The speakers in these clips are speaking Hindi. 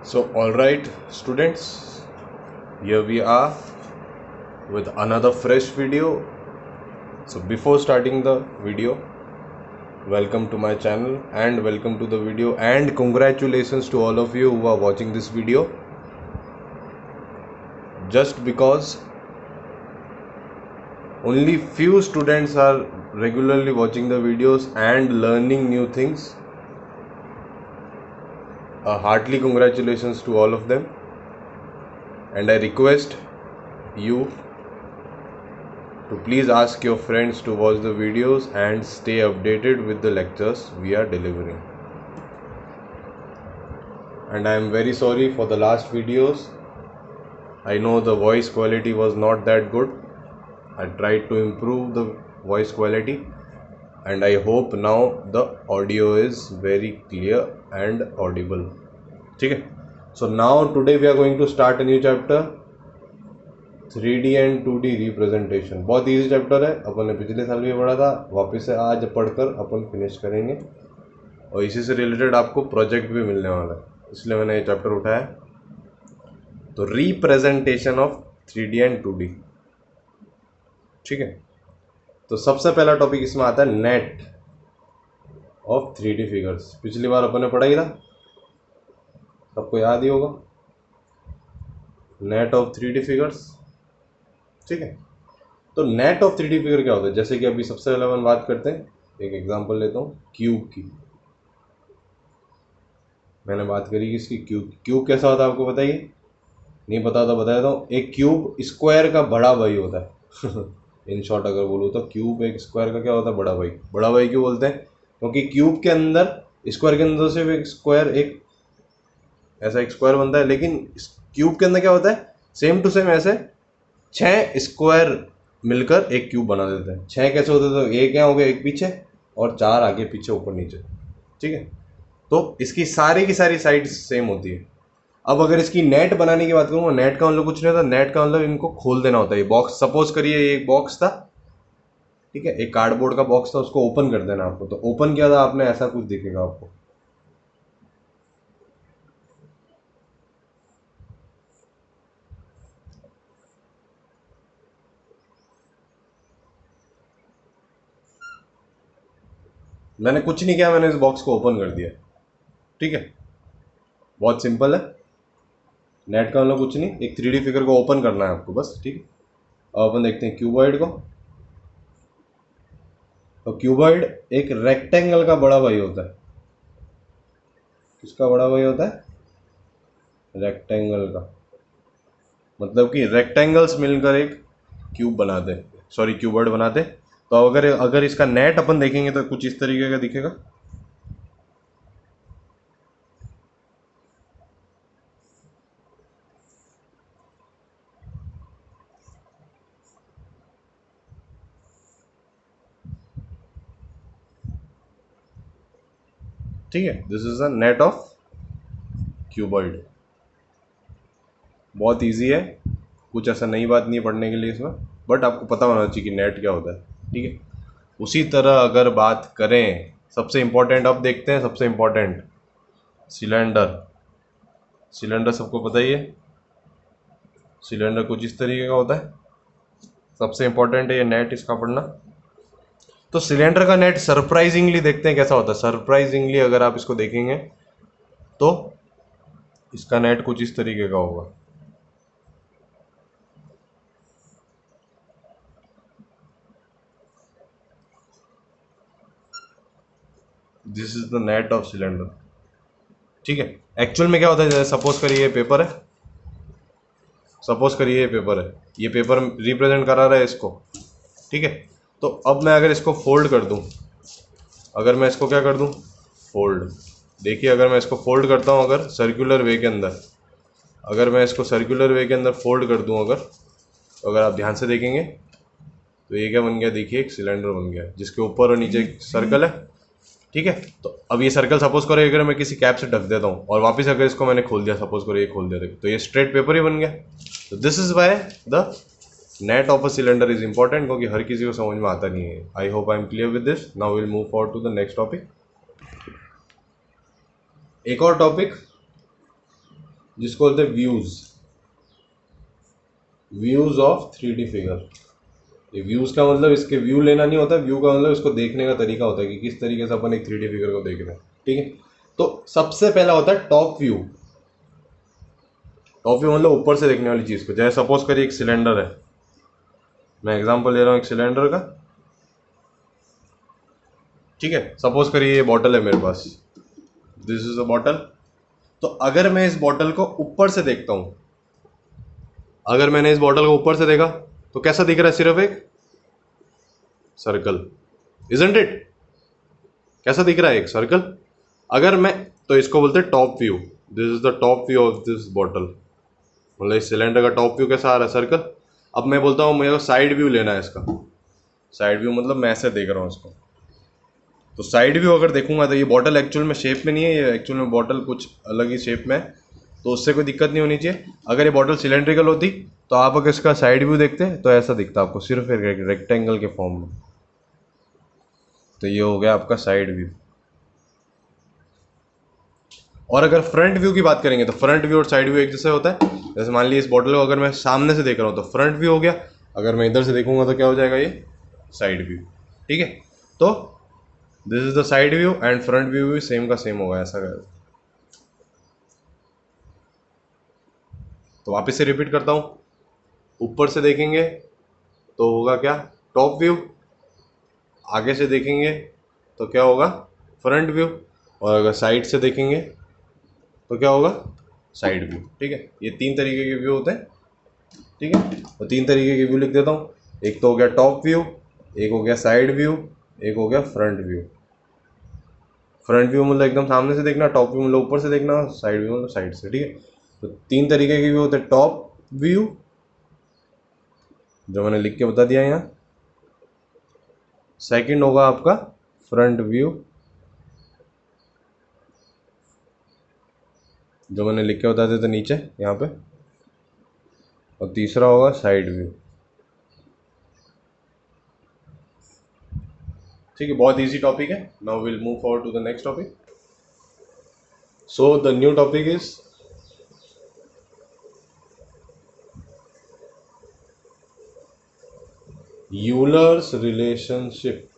So, alright, students, here we are with another fresh video. So, before starting the video, welcome to my channel and welcome to the video, and congratulations to all of you who are watching this video. Just because only few students are regularly watching the videos and learning new things, a heartily congratulations to all of them, and I request you to please ask your friends to watch the videos and stay updated with the lectures we are delivering. And I am very sorry for the last videos. I know the voice quality was not that good. I tried to improve the voice quality and I hope now the audio is very clear and audible. Okay? So now today we are going to start a new chapter, 3D and 2D representation. बहुत इजी चैप्टर है, अपन ने पिछले साल भी पढ़ा था, वापस से आज पढ़कर अपन फिनिश करेंगे और इसी से रिलेटेड आपको प्रोजेक्ट भी मिलने वाला है, इसलिए मैंने ये चैप्टर उठाया. तो representation of 3D and 2D. ठीक है, तो सबसे पहला टॉपिक इसमें आता है नेट ऑफ 3D फिगर्स. पिछली बार अपन ने पढ़ा ही था, सबको याद ही होगा, नेट ऑफ 3D फिगर्स. ठीक है, तो नेट ऑफ 3D फिगर क्या होता है? जैसे कि अभी सबसे पहले अपन बात करते हैं, एक एग्जांपल लेता हूँ क्यूब की. मैंने बात करी कि इसकी क्यूब कैसा होता है, आपको बताइए. नहीं पता तो बताया तो, एक क्यूब स्क्वायर का बड़ा भाई होता है. इन शॉर्ट अगर बोलूँ तो क्यूब एक स्क्वायर का क्या होता है? बड़ा भाई. बड़ा भाई क्यों बोलते हैं? क्योंकि क्यूब के अंदर, स्क्वायर के अंदर सिर्फ एक स्क्वायर, एक ऐसा एक स्क्वायर बनता है, लेकिन क्यूब के अंदर क्या होता है? सेम टू सेम ऐसे 6 स्क्वायर मिलकर एक क्यूब बना देते हैं. 6 कैसे होते? तो एक यहाँ हो गया, एक पीछे और 4 आगे पीछे ऊपर नीचे. ठीक है, तो इसकी की सारी साइड्स सेम होती है. अब अगर इसकी नेट बनाने की बात करूँ, नेट का मतलब कुछ नहीं होता. नेट का मतलब इनको खोल देना होता है. ये बॉक्स, सपोज करिए ये एक बॉक्स था, ठीक है, एक कार्डबोर्ड का बॉक्स था, उसको ओपन कर देना आपको. तो ओपन किया था आपने, ऐसा कुछ दिखेगा आपको. मैंने कुछ नहीं किया, मैंने इस बॉक्स को ओपन कर दिया. ठीक है, बहुत सिंपल है. नेट का मतलब कुछ नहीं, एक 3D फिगर को ओपन करना है आपको बस. ठीक है, अब अपन देखते हैं क्यूबॉइड को. तो क्यूबॉइड एक रेक्टेंगल का बड़ा भाई होता है. किसका बड़ा भाई होता है? रेक्टेंगल का. मतलब कि रेक्टेंगल्स मिलकर एक क्यूब बनाते, सॉरी क्यूबॉइड बनाते. तो अगर इसका नेट अपन देखेंगे तो कुछ इस तरीके का दिखेगा. ठीक है, this is the net of cuboid. बहुत इजी है, कुछ ऐसा नई बात नहीं है पढ़ने के लिए इसमें, बट आपको पता होना चाहिए कि नेट क्या होता है. ठीक है, उसी तरह अगर बात करें, सबसे इम्पोर्टेंट अब देखते हैं, सबसे इम्पोर्टेंट सिलेंडर. सिलेंडर सबको पता ही है, सिलेंडर कुछ इस तरीके का होता है. सबसे इम्पोर्टेंट है ये नेट, इसका पढ़ना. तो सिलेंडर का नेट सरप्राइजिंगली देखते हैं कैसा होता है. सरप्राइजिंगली अगर आप इसको देखेंगे तो इसका नेट कुछ इस तरीके का होगा. This is the net of cylinder. ठीक है, एक्चुअल में क्या होता है, जैसे सपोज करिए ये पेपर है, सपोज करिए ये पेपर है, ये पेपर रिप्रेजेंट करा रहा है इसको. ठीक है, तो अब मैं अगर इसको फोल्ड कर दूं, अगर मैं इसको क्या कर दूं, फोल्ड. देखिए, अगर मैं इसको फोल्ड करता हूं, अगर सर्कुलर वे के अंदर, अगर मैं इसको सर्कुलर वे के अंदर फोल्ड कर दूं, अगर आप ध्यान से देखेंगे तो ये क्या बन गया? देखिए, एक सिलेंडर बन गया जिसके ऊपर और नीचे एक सर्कल है. ठीक है, तो अब ये सर्कल सपोज करो अगर मैं किसी कैप से ढक देता हूँ और वापस अगर इसको मैंने खोल दिया, सपोज करो ये खोल दिया, तो ये स्ट्रेट पेपर ही बन गया. तो this is why the net of a cylinder is important, क्योंकि हर किसी को समझ में आता नहीं है. I hope I am clear with this. Now will move forward to the next topic. एक और टॉपिक जिसको बोलते हैं व्यूज ऑफ 3D फिगर। ये व्यूज का मतलब इसके व्यू लेना नहीं होता, व्यू का मतलब इसको देखने का तरीका होता है कि किस तरीके से अपन एक 3D फिगर को देख रहे हैं। ठीक है, तो सबसे पहला होता है टॉप व्यू। टॉप व्यू मतलब ऊपर से देखने वाली चीज को। जैसे सपोज करिए एक सिलेंडर है, मैं एग्जांपल ले रहा हूँ एक सिलेंडर का। ठीक है, सपोज करिए ये बॉटल है मेरे पास, दिस इज अ बॉटल। तो अगर मैं इस बॉटल को ऊपर से देखता हूं, अगर मैंने इस बॉटल को ऊपर से देखा तो कैसा दिख रहा है? सिर्फ एक सर्कल, इजंट इट? कैसा दिख रहा है? एक सर्कल। अगर मैं, तो इसको बोलते हैं top view. This is the top view of this bottle, मतलब इस सिलेंडर का टॉप व्यू कैसा आ रहा है? सर्कल। अब मैं बोलता हूँ मेरे को साइड व्यू लेना है इसका। साइड व्यू मतलब मैं ऐसे देख रहा हूँ इसको। तो साइड व्यू अगर देखूंगा तो ये बॉटल एक्चुअल में शेप में नहीं है, ये एक्चुअल में बॉटल कुछ अलग ही शेप में है, तो उससे कोई दिक्कत नहीं होनी चाहिए। अगर ये बॉटल सिलेंड्रिकल होती तो आप अगर इसका साइड व्यू देखते तो ऐसा दिखता आपको, सिर्फ एक रेक्टेंगल के फॉर्म में। तो ये हो गया आपका साइड व्यू। और अगर फ्रंट व्यू की बात करेंगे तो फ्रंट व्यू और साइड व्यू एक जैसे होता है। जैसे मान लीजिए इस बॉटल को अगर मैं सामने से देख रहा हूँ तो फ्रंट व्यू हो गया, अगर मैं इधर से देखूंगा तो क्या हो जाएगा? ये साइड व्यू। ठीक है, तो this is the side view and front view भी सेम का सेम होगा, ऐसा कर। तो वापस से रिपीट करता हूँ, ऊपर से देखेंगे तो होगा क्या? Top view. आगे से देखेंगे तो क्या होगा? Front view. और अगर साइड से देखेंगे तो क्या होगा? Side view. ठीक है, ये तीन तरीके के व्यू होते हैं। ठीक है, तो तीन तरीके के व्यू लिख देता हूँ। एक तो हो गया टॉप व्यू, एक हो गया साइड व्यू, एक हो गया फ्रंट व्यू। फ्रंट व्यू मतलब एकदम सामने से देखना, टॉप व्यू मतलब ऊपर से देखना, साइड व्यू मतलब साइड से। ठीक है, तो तीन तरीके के व्यू होते हैं। टॉप व्यू जो मैंने लिख के बता दिया यहाँ, सेकंड होगा आपका फ्रंट व्यू जो मैंने लिख के बता दिया था नीचे यहाँ पे, और तीसरा होगा साइड व्यू। ठीक है, बहुत इजी टॉपिक है। Now will move forward to the next topic. So the new topic is Euler's relationship.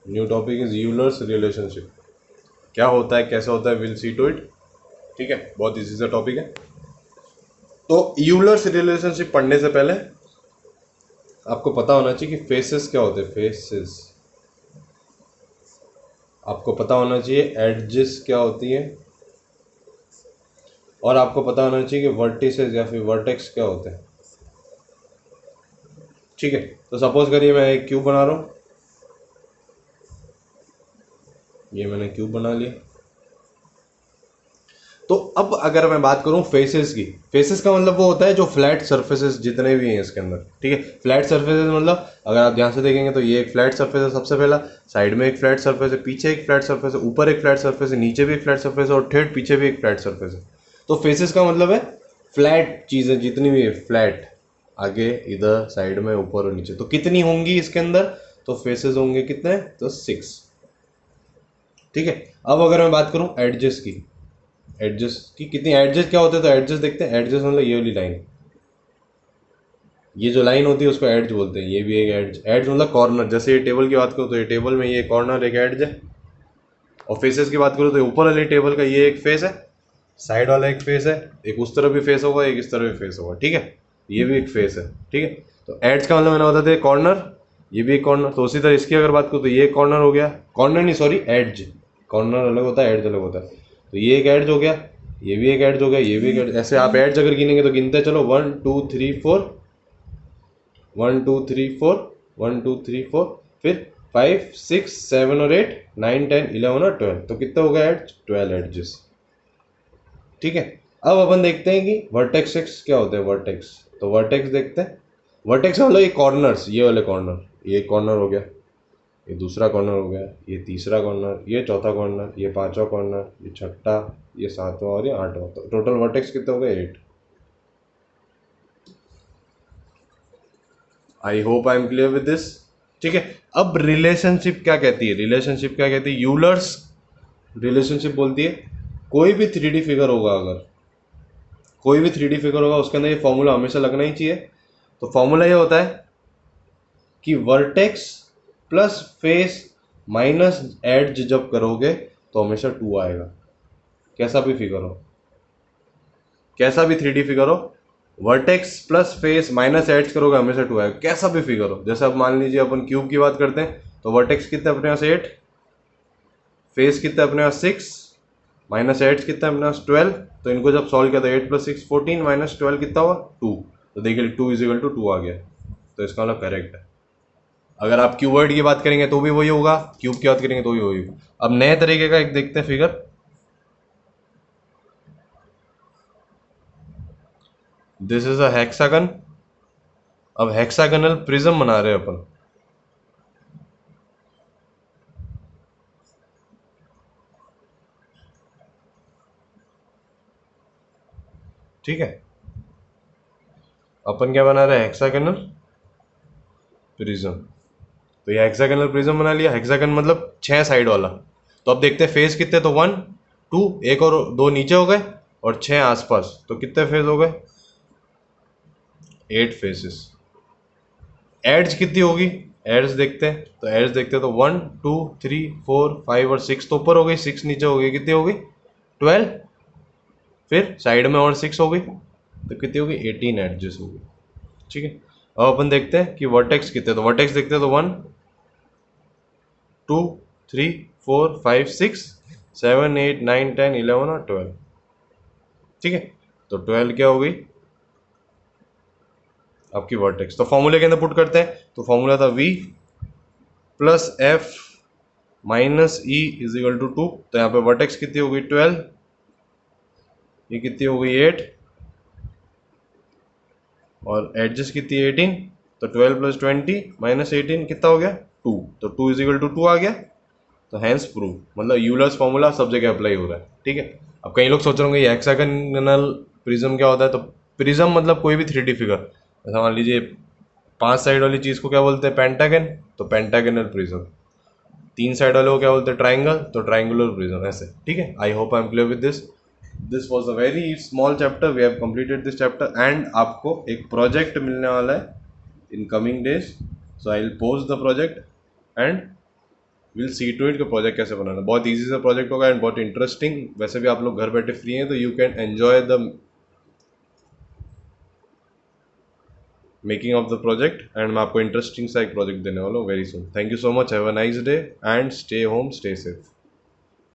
New topic is Euler's relationship. क्या होता है, कैसे होता है, विल सी टू इट। ठीक है, बहुत इजी सा टॉपिक है। तो यूलर्स रिलेशनशिप पढ़ने से पहले आपको पता होना चाहिए कि फेसेस क्या होते हैं। फेसेस आपको पता होना चाहिए, एडजेस क्या होती है, और आपको पता होना चाहिए कि वर्टिसेस या फिर वर्टेक्स क्या होते हैं। ठीक है, तो सपोज करिए मैं एक क्यूब बना रहा हूँ, ये मैंने क्यूब बना लिया। तो अब अगर मैं बात करूं फेसेस की, फेसेस का मतलब वो होता है जो फ्लैट सरफेसेस जितने भी हैं इसके अंदर। ठीक है, फ्लैट सरफेसेस मतलब अगर आप ध्यान से देखेंगे तो ये एक फ्लैट सरफेस है सबसे पहला, साइड में एक फ्लैट सरफेस है, पीछे एक फ्लैट सरफेस है, ऊपर एक फ्लैट सरफेस है, नीचे भी एक फ्लैट सरफेस है, और ठेठ पीछे भी एक फ्लैट सरफेस है। तो फेसेस का मतलब है फ्लैट चीज़ें जितनी भी है, फ्लैट, आगे इधर साइड में ऊपर और नीचे। तो कितनी होंगी इसके अंदर? तो फेसेस होंगे कितने? तो 6। ठीक है, अब अगर मैं बात करूं एडजेस की, एडजस्ट की कितनी, एडजस्ट क्या होता है? तो एडजस्ट देखते हैं। एडजस्ट मतलब ये वाली लाइन, ये जो लाइन होती है उसको एड्ज बोलते हैं। ये भी एक एड्ज, एड्ज मतलब कॉर्नर। जैसे ये टेबल की बात करूँ तो ये टेबल में ये कॉर्नर एक एड्ज है। और फेसेस की बात करूँ तो ऊपर वाले टेबल का ये एक फेस है, साइड वाला एक फेस है, एक उस तरफ भी फेस होगा, एक इस तरफ भी फेस होगा। ठीक है, ये भी एक फेस है। ठीक है, तो एड्ज का मतलब मैंने बता दिया कॉर्नर, ये भी एक कॉर्नर। तो उसी तरह इसकी अगर बात करूँ तो ये कॉर्नर हो गया, कॉर्नर नहीं सॉरी एड्ज, कॉर्नर अलग होता है, एड्ज अलग होता है। तो ये एक एड्ज हो गया, ये भी एक एड्ज हो गया, ये भी एक एड्ज। ऐसे आप एड्ज अगर गिनेंगे तो गिनते चलो 1 2 3 4, 1 2 3 4, 1 2 3 4, फिर 5 6 7 और 8 9 10 11 और 12। तो कितना हो गया एड्ज? 12 एड्जेस। ठीक है, अब अपन देखते हैं कि वर्टेक्स क्या होते हैं। वर्टेक्स, तो वर्टेक्स देखते हैं। वर्टेक्स मतलब ये कॉर्नर्स, ये वाले कॉर्नर, ये कॉर्नर हो गया, ये दूसरा कॉर्नर हो गया, ये तीसरा कॉर्नर, ये चौथा कॉर्नर, ये पांचवा कॉर्नर, ये छठा, ये सातवां और ये आठवां। तो टोटल वर्टेक्स कितने हो गए? 8। आई hope I am clear with this. ठीक है, अब रिलेशनशिप क्या कहती है? रिलेशनशिप क्या कहती है? यूलर्स रिलेशनशिप बोलती है कोई भी 3D फिगर होगा, अगर कोई भी 3D फिगर होगा उसके अंदर ये फॉर्मूला हमेशा लगना ही चाहिए। तो फॉर्मूला ये होता है कि vertex plus face minus edge जब करोगे तो हमेशा 2 आएगा। कैसा भी फिगर हो, कैसा भी 3D फिगर हो, vertex plus face minus edges करोगे हमेशा 2 आएगा, कैसा भी फिगर हो। जैसे अब मान लीजिए अपन क्यूब की बात करते हैं तो वर्टेक्स कितने अपने पास 8, फेस कितने अपने पास 6, माइनस एड्स कितना अपने पास 12। तो इनको जब सॉल्व किया तो 8 + 6 14 माइनस 12 कितना हुआ 2। तो देखिए 2 = 2 आ गया, तो इसका मतलब करेक्ट है। अगर आप क्यूबर्ड की बात करेंगे तो भी वही होगा, क्यूब की बात करेंगे तो भी वही होगा। अब नए तरीके का एक देखते हैं figure. This is a hexagon. अब हेक्सागनल प्रिज्म बना रहे हैं अपन। ठीक है, अपन क्या बना रहे हैं, हेक्सागनल प्रिज्म। तो ये हेक्सागनल प्रिज्म बना लिया। हेक्सागन मतलब 6 साइड वाला। तो अब देखते हैं फेस कितने, तो 1 2, एक और 2 नीचे हो गए और 6 आसपास, तो कितने फेस हो गए, 8 फेसेस। एड्स कितनी होगी, एड्स देखते हैं, तो एड्स देखते हैं तो 1 2 3 4 5 और 6 तो ऊपर हो गई, 6 नीचे हो गई, कितनी हो गई 12। फिर साइड में और 6 हो गई तो कितनी होगी 18 एडजस्ट होगी। ठीक है, अब अपन देखते हैं कि वर्टेक्स कितने, तो वर्टेक्स देखते हैं तो 1 2 3 4 5 6 7 8 9 10 11 और 12। ठीक है, तो 12 क्या हो गई आपकी वर्टेक्स। तो फॉर्मूले के अंदर पुट करते हैं, तो फॉर्मूला था v plus F minus E is equal to 2। तो यहाँ पे वर्टेक्स कितनी हो गई 12, ये कितनी हो गई 8 और एडजस्ट कितनी 18। तो 12 + 20 माइनस 18 कितना हो गया 2। तो 2 = 2 आ गया। तो हैंस प्रूव, मतलब यूलर्स फॉर्मूला सब जगह अप्लाई हो रहा है। ठीक है, अब कई लोग सोच रहे होंगे ये हेक्सागोनल प्रिज्म क्या होता है। तो प्रिज्म मतलब कोई भी 3D फिगर, जैसा मान लीजिए 5 साइड वाली चीज़ को क्या बोलते हैं, पेंटागन। तो पेंटागनल प्रिज्म। 3 साइड वाले को क्या बोलते हैं, ट्राइंगल। तो ट्राइंगुलर प्रिज्म। ऐसे। ठीक है, I hope I am clear with this. This was a very small chapter, we have completed this chapter and आपको एक प्रोजेक्ट मिलने वाला है in coming days. So I will post the project and will see to it कि प्रोजेक्ट कैसे बनाना। बहुत ईजी सा प्रोजेक्ट होगा एंड बहुत इंटरेस्टिंग। वैसे भी आप लोग घर बैठे फ्री हैं तो you can enjoy the making of the project and मैं आपको इंटरेस्टिंग सा एक प्रोजेक्ट देने वाला हूँ very soon. Thank you so much, have a nice day and stay home, stay safe.